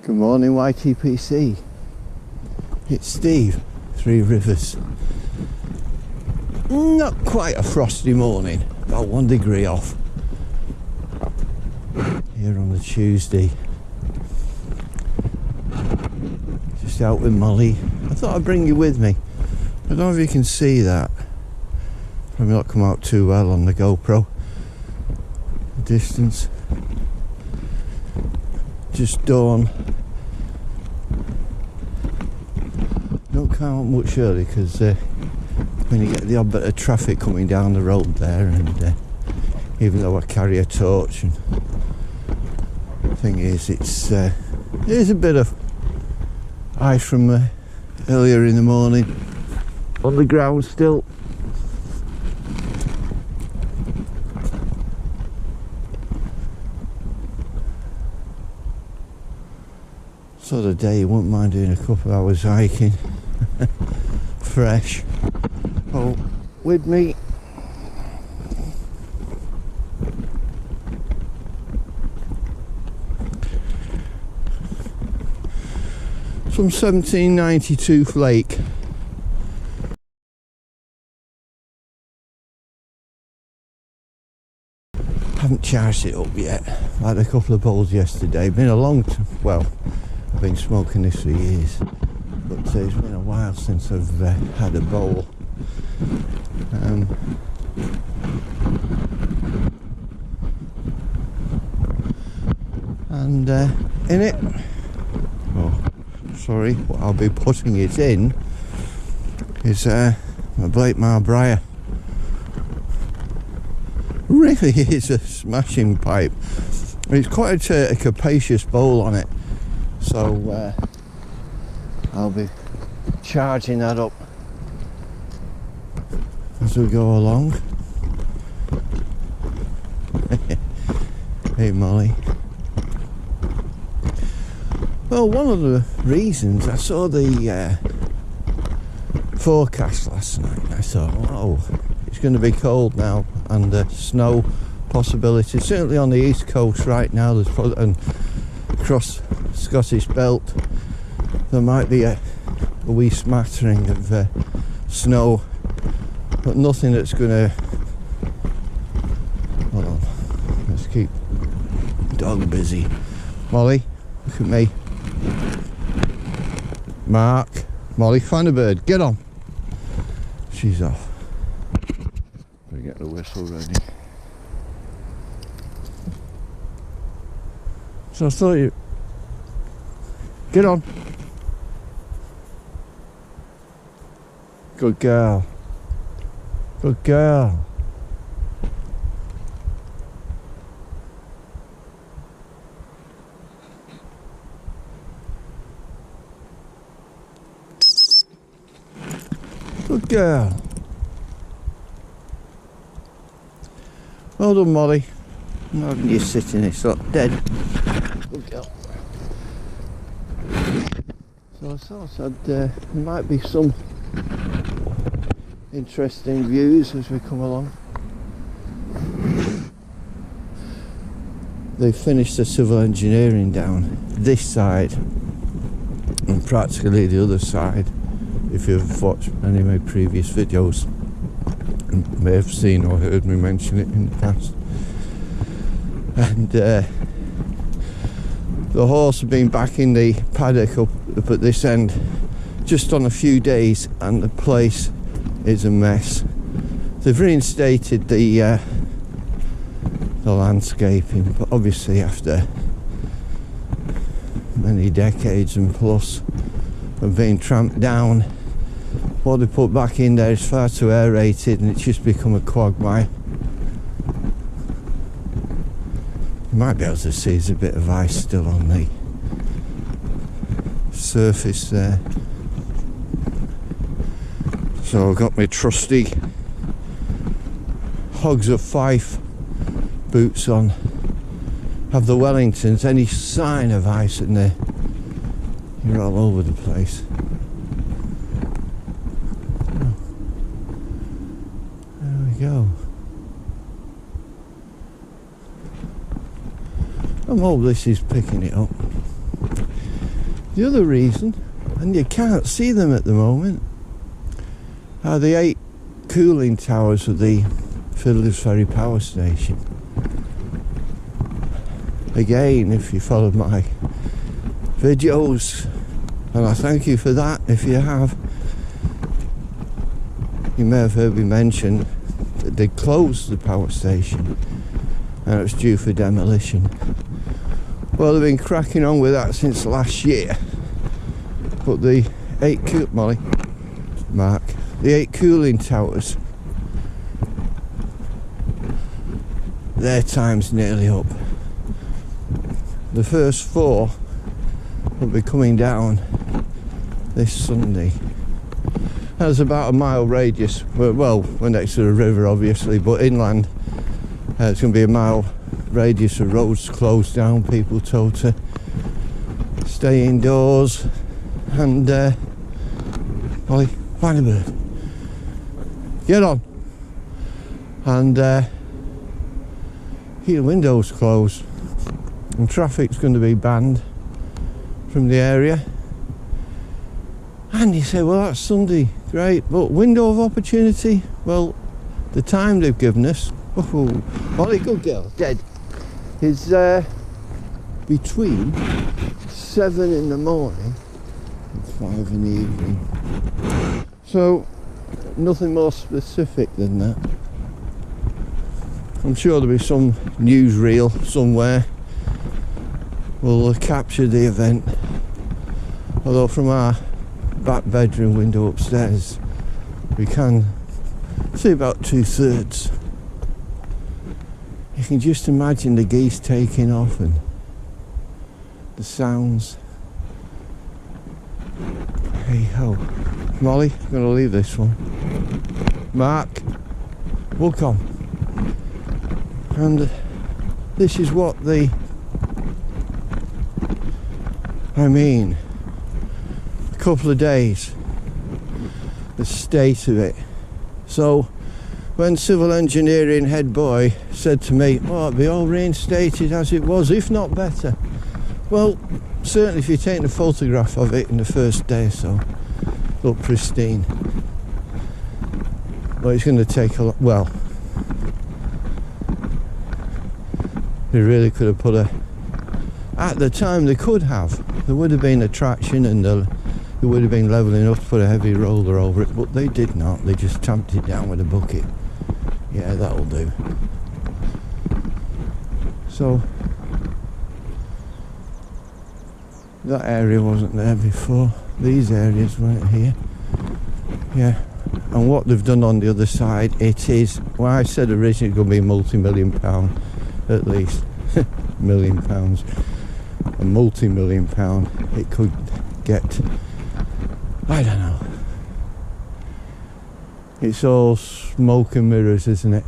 Good morning, YTPC. It's Steve, Three Rivers. Not quite a frosty morning, about 1 degree off. Here on the Tuesday. Just out with Molly. I thought I'd bring you with me. I don't know if you can see that. Probably not come out too well on the GoPro. The distance. Just dawn. Don't count much early because when you get the odd bit of traffic coming down the road there, and even though I carry a torch, and the thing is, there's a bit of ice from earlier in the morning on the ground still. Sort of day you wouldn't mind doing a couple of hours hiking. Fresh. Oh, with me. Some 1792 Flake. Haven't charged it up yet. I had a couple of bowls yesterday. Been a long time. Well, I've been smoking this for years, but it's been a while since I've had a bowl. And in it, what I'll be putting it in is my Blakemar Briar. Really is a smashing pipe. It's quite a capacious bowl on it. So I'll be charging that up as we go along. Hey Molly. Well, one of the reasons I saw the forecast last night, I thought, oh, it's going to be cold now, and snow possibility. Certainly on the east coast right now, there's probably, and across Scottish belt there might be a wee smattering of snow, but nothing that's gonna, hold on, let's keep dog busy. Molly, look at me. Mark, Molly, find a bird, get on. She's off. Better get the whistle ready. So I thought you... Get on. Good girl. Good girl. Good girl. Well done, Molly. Not having you sitting this up dead. Good girl. So I thought there might be some interesting views as we come along. They finished the civil engineering down this side and practically the other side. If you've watched any of my previous videos, you may have seen or heard me mention it in the past. And the horse have been back in the paddock up at this end just on a few days, and the place is a mess. They've reinstated the landscaping, but obviously after many decades and plus of being tramped down, what they put back in there is far too aerated, and it's just become a quagmire. You might be able to see there's a bit of ice still on the surface there. So I've got my trusty Hogs of Fife boots on. Have the Wellingtons. Any sign of ice in there, you're all over the place. There we go. I hope this is picking it up. The other reason, and you can't see them at the moment, are the 8 cooling towers of the Fiddler's Ferry power station. Again, if you followed my videos, and I thank you for that if you have, you may have heard me mention that they closed the power station and it was due for demolition. Well, they've been cracking on with that since last year, but the 8 cooling towers, their time's nearly up. The first 4 will be coming down this Sunday. There's about a mile radius. Well, we're next to the river obviously, but inland it's going to be a mile radius of roads closed down, people told to stay indoors, and Molly, find a bird, get on, and keep the windows closed, and traffic's going to be banned from the area. And you say, well, that's Sunday, great, but window of opportunity, well, the time they've given us, oh, Molly, good girl, dead, is between 7 in the morning and 5 in the evening. So nothing more specific than that. I'm sure there'll be some newsreel somewhere will capture the event, although from our back bedroom window upstairs we can see about 2/3. You can just imagine the geese taking off and the sounds. Hey ho. Molly, I'm going to leave this one. Mark, we'll come. And this is what a couple of days, the state of it. So when civil engineering head boy said to me, oh, it'll be all reinstated as it was, if not better. Well, certainly if you're taking a photograph of it in the first day or so, look pristine. Well, it's going to take a lot. Well, they really could have put at the time they could have. There would have been attraction and there would have been level enough to put a heavy roller over it, but they did not. They just tamped it down with a bucket. Yeah, that'll do. So that area wasn't there before. These areas weren't here. Yeah. And what they've done on the other side, it is, well, I said originally it's going to be multi-million pound, at least. £1 million. A multi-million pound it could get. I don't know. It's all smoke and mirrors, isn't it?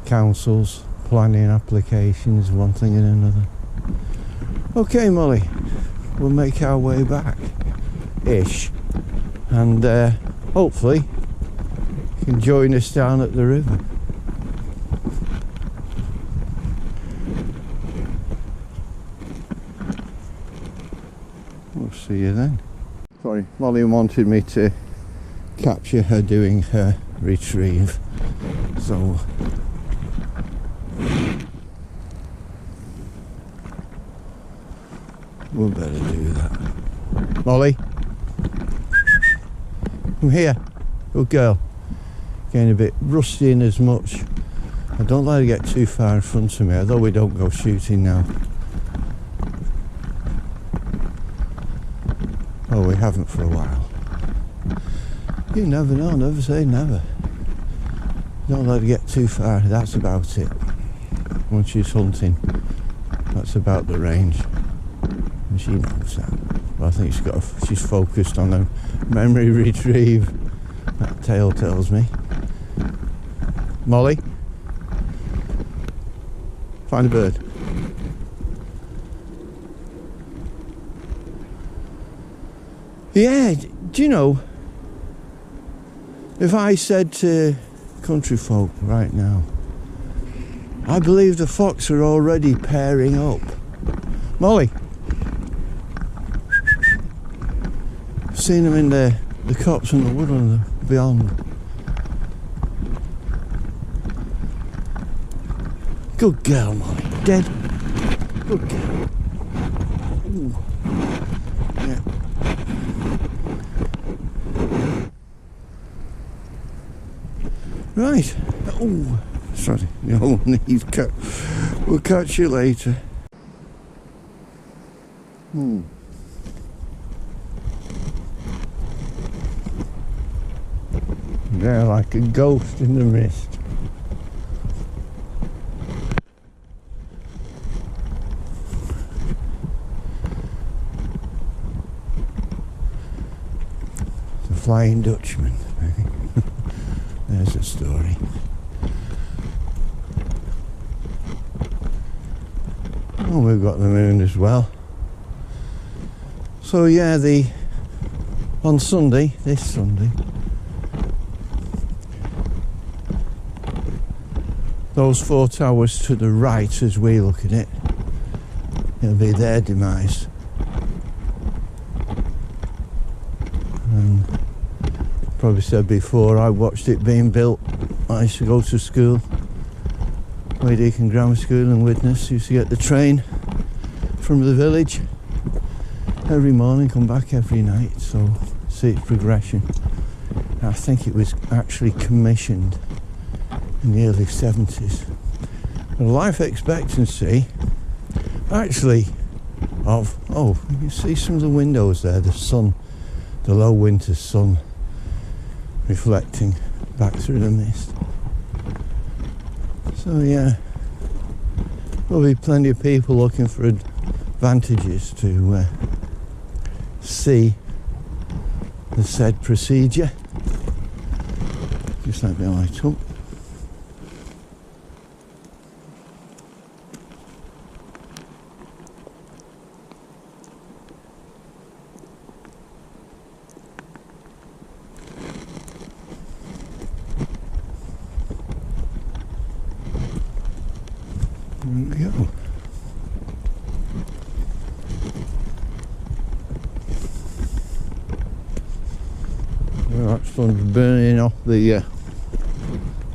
Councils, planning applications, one thing and another. Okay, Molly, we'll make our way back ish, and hopefully you can join us down at the river. We'll see you then. Sorry, Molly wanted me to capture her doing her retrieve, so we'll better do that. Molly, come here, good girl. Getting a bit rusty in as much. I don't like to get too far in front of me, although we don't go shooting now. Oh, we haven't for a while. You never know, never say never. Don't let it get too far, that's about it. Once she's hunting, that's about the range. And she knows that. But I think she's focused on a memory retrieve. That tail tells me. Molly, find a bird. Yeah, do you know, if I said to country folk right now, I believe the fox are already pairing up. Molly, seen them in the copse and the woodland beyond. Good girl, Molly. Dead. Good girl. Ooh. Yeah. Right. Oh, sorry. No need. We'll catch you later. They're like a ghost in the mist. The Flying Dutchman. There's a story. Oh, we've got the moon as well. So yeah, on Sunday, this Sunday, those 4 towers to the right, as we look at it, it'll be their demise. And probably said before, I watched it being built. I used to go to school, Waydeacon Grammar School in Widnes. Used to get the train from the village every morning, come back every night, so see its progression. I think it was actually commissioned in the early 70s. The life expectancy actually of, you can see some of the windows there, the sun, the low winter sun reflecting back through the mist. So yeah, there'll be plenty of people looking for advantages to see the said procedure. Just let me light up. There we go. Well, that sun's burning off the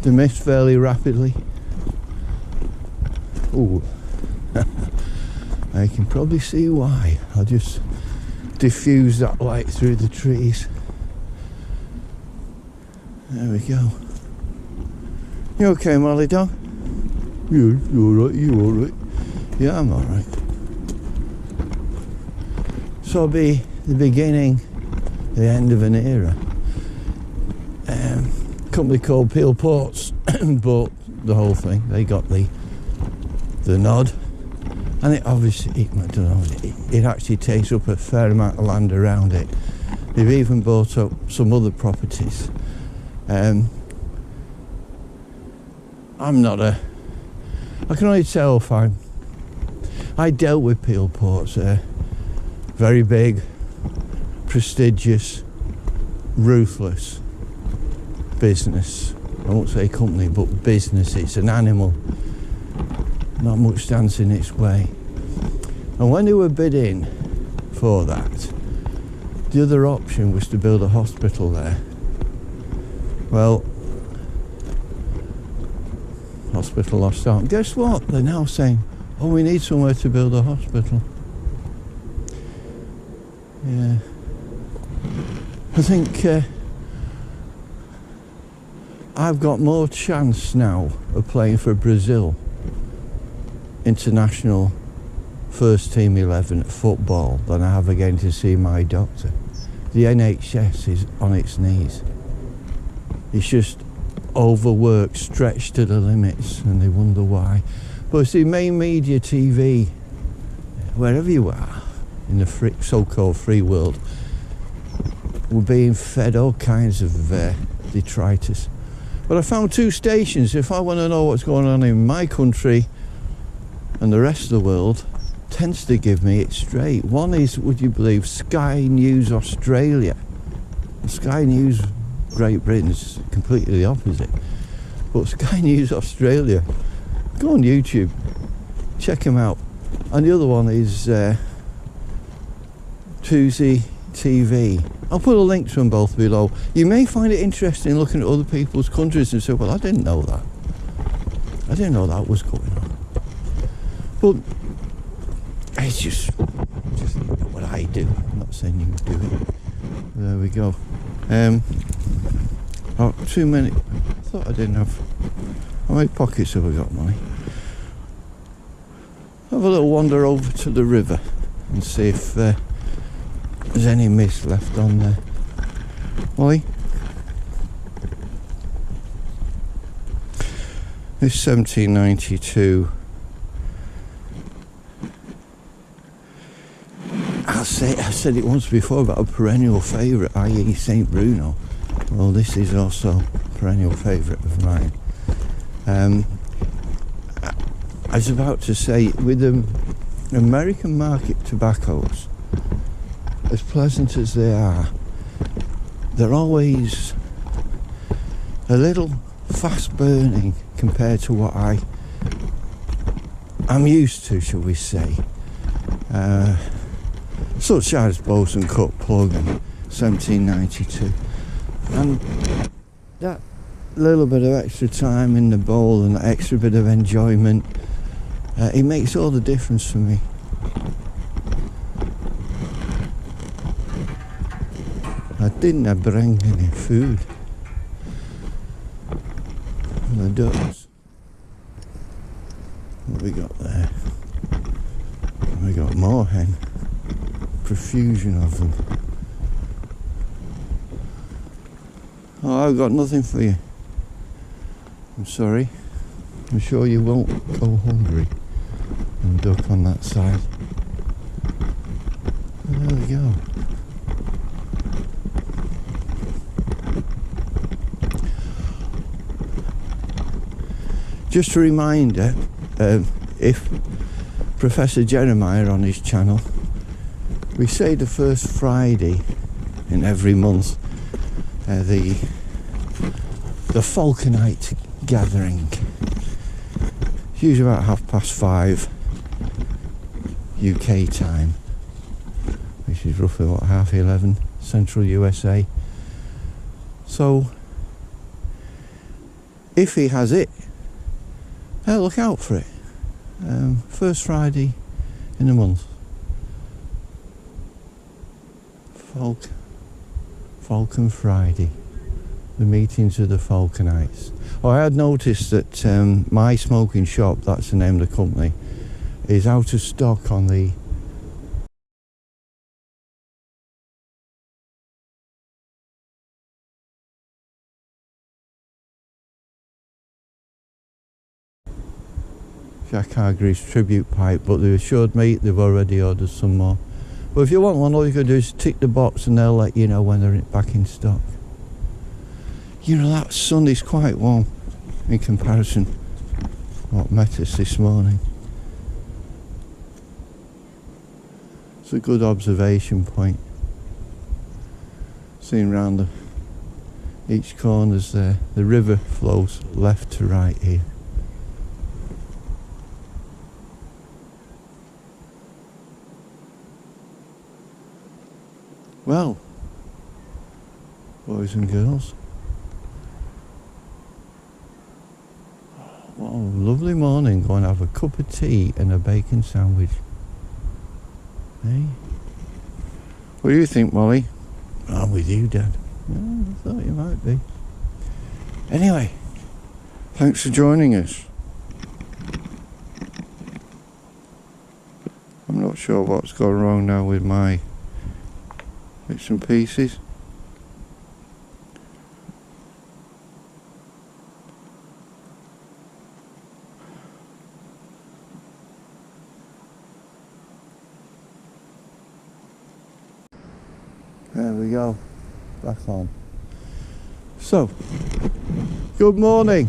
mist fairly rapidly. Oh, I can probably see why. I'll just diffuse that light through the trees. There we go. You okay, Molly dog? You alright? You alright? Yeah, I'm alright. So it'll be the beginning, the end of an era. A company called Peel Ports bought the whole thing. They got the nod, and it obviously, I don't know, it actually takes up a fair amount of land around it. They've even bought up some other properties. I'm not I can only tell if I dealt with Peel Ports, very big, prestigious, ruthless business. I won't say company, but business. It's an animal. Not much stands in its way. And when they were bidding for that, the other option was to build a hospital there. Well, hospital lost out. Guess what? They're now saying, oh, we need somewhere to build a hospital. Yeah. I think I've got more chance now of playing for Brazil international first team 11 at football than I have again to see my doctor. The NHS is on its knees. It's just overworked, stretched to the limits, and they wonder why. But see, main media, TV, wherever you are in the free, so-called free world, we're being fed all kinds of detritus. But I found 2 stations. If I want to know what's going on in my country and the rest of the world, tends to give me it straight. One is, would you believe, Sky News Australia. Sky News Great Britain's completely the opposite. But Sky News Australia, go on YouTube, check them out. And the other one is Tuesday TV. I'll put a link to them both below. You may find it interesting looking at other people's countries and say, well, I didn't know that. I didn't know that was going on. But it's just what I do. I'm not saying you do it. There we go. Oh, 2 minutes. I thought I didn't have... How many pockets have I got, money? Have a little wander over to the river and see if there's any mist left on there. Molly? This 1792. I said it once before about a perennial favourite, i.e. St. Bruno. Well, this is also a perennial favourite of mine. I was about to say, with American market tobaccos, as pleasant as they are, they're always a little fast burning compared to what I'm used to, shall we say. Such as Bosun Cut Plug and 1792. And that little bit of extra time in the bowl and that extra bit of enjoyment, it makes all the difference for me. I didn't bring any food. And the ducks. What we got there? We got more hen. Profusion of them. Oh, I've got nothing for you. I'm sorry. I'm sure you won't go hungry and duck on that side. And there we go. Just a reminder, if Professor Jeremiah on his channel, we say the first Friday in every month, the Falconite gathering. It's usually about 5:30 UK time, which is roughly what, 11:30 Central USA. So if he has it, look out for it. First Friday in the month. Falcon Friday. The meetings of the Falconites. Oh, I had noticed that My Smoking Shop, that's the name of the company, is out of stock on the Jack Hargreaves tribute pipe, but they assured me they've already ordered some more. But if you want one, all you can do is tick the box and they'll let you know when they're back in stock. You know, that sun is quite warm in comparison to what met us this morning. It's a good observation point. Seeing round each corner's there. The river flows left to right here. Well, boys and girls, what a lovely morning. Go and have a cup of tea and a bacon sandwich. Hey? What do you think, Molly? I'm with you, Dad. Yeah, I thought you might be. Anyway, thanks for joining us. I'm not sure what's gone wrong now with my bits and pieces. There we go, back on. So, good morning.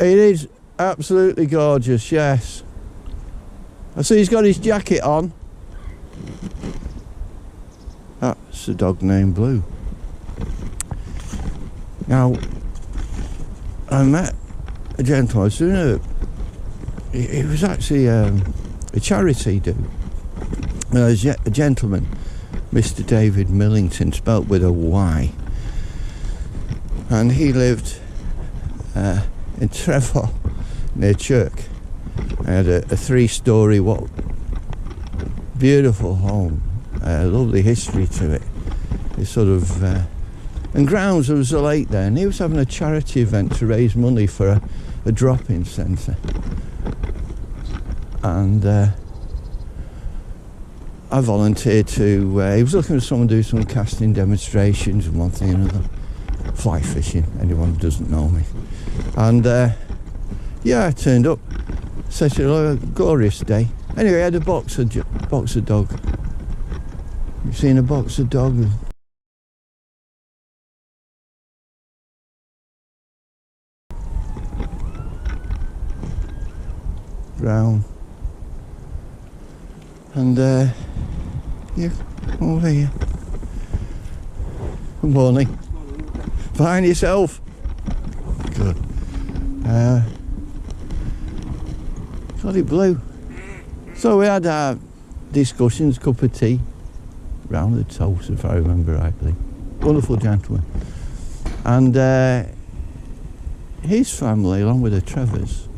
It is absolutely gorgeous, yes. I see he's got his jacket on. That's a dog named Blue. Now, I met a gentleman, I was doing it was actually a charity do. There's a gentleman, Mr. David Millington, spelt with a Y, and he lived in Trevor near Chirk. I had a 3-storey, beautiful home, lovely history to it. It's sort of and grounds. There was a lake there, and he was having a charity event to raise money for a drop-in centre, and I volunteered to. He was looking for someone to do some casting demonstrations and one thing and another. Fly fishing, anyone who doesn't know me. And yeah, I turned up. Such a glorious day. Anyway, I had a boxer dog. You seen a boxer dog? Brown. And yeah, over here. Good morning. Fine, yourself? Good. Got it blue. So we had our discussions, cup of tea, round the toast, if I remember rightly. Wonderful gentleman. And his family, along with the Trevors,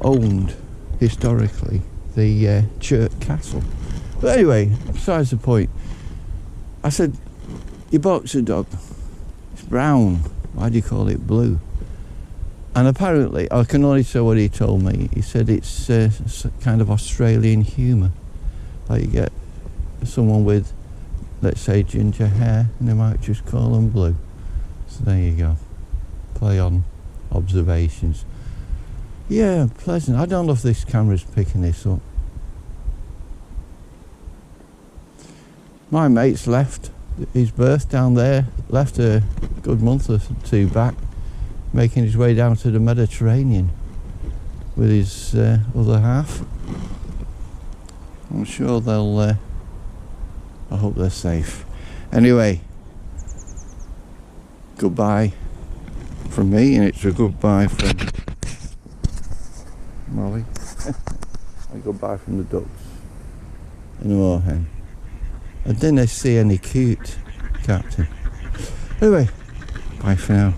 owned historically the Chirk Castle. But anyway, besides the point, I said, your boxer dog, it's brown, why do you call it blue? And apparently, I can only say what he told me, he said it's kind of Australian humour. Like you get someone with, let's say, ginger hair, and they might just call them blue. So there you go. Play on observations. Yeah, pleasant. I don't know if this camera's picking this up. My mate's left his berth down there, left a good month or two back, making his way down to the Mediterranean with his other half. I'm sure they'll, I hope they're safe. Anyway, goodbye from me, and it's a goodbye from Molly. And goodbye from the ducks and the moorhen. I didn't see any cute, Captain. Anyway, bye for now.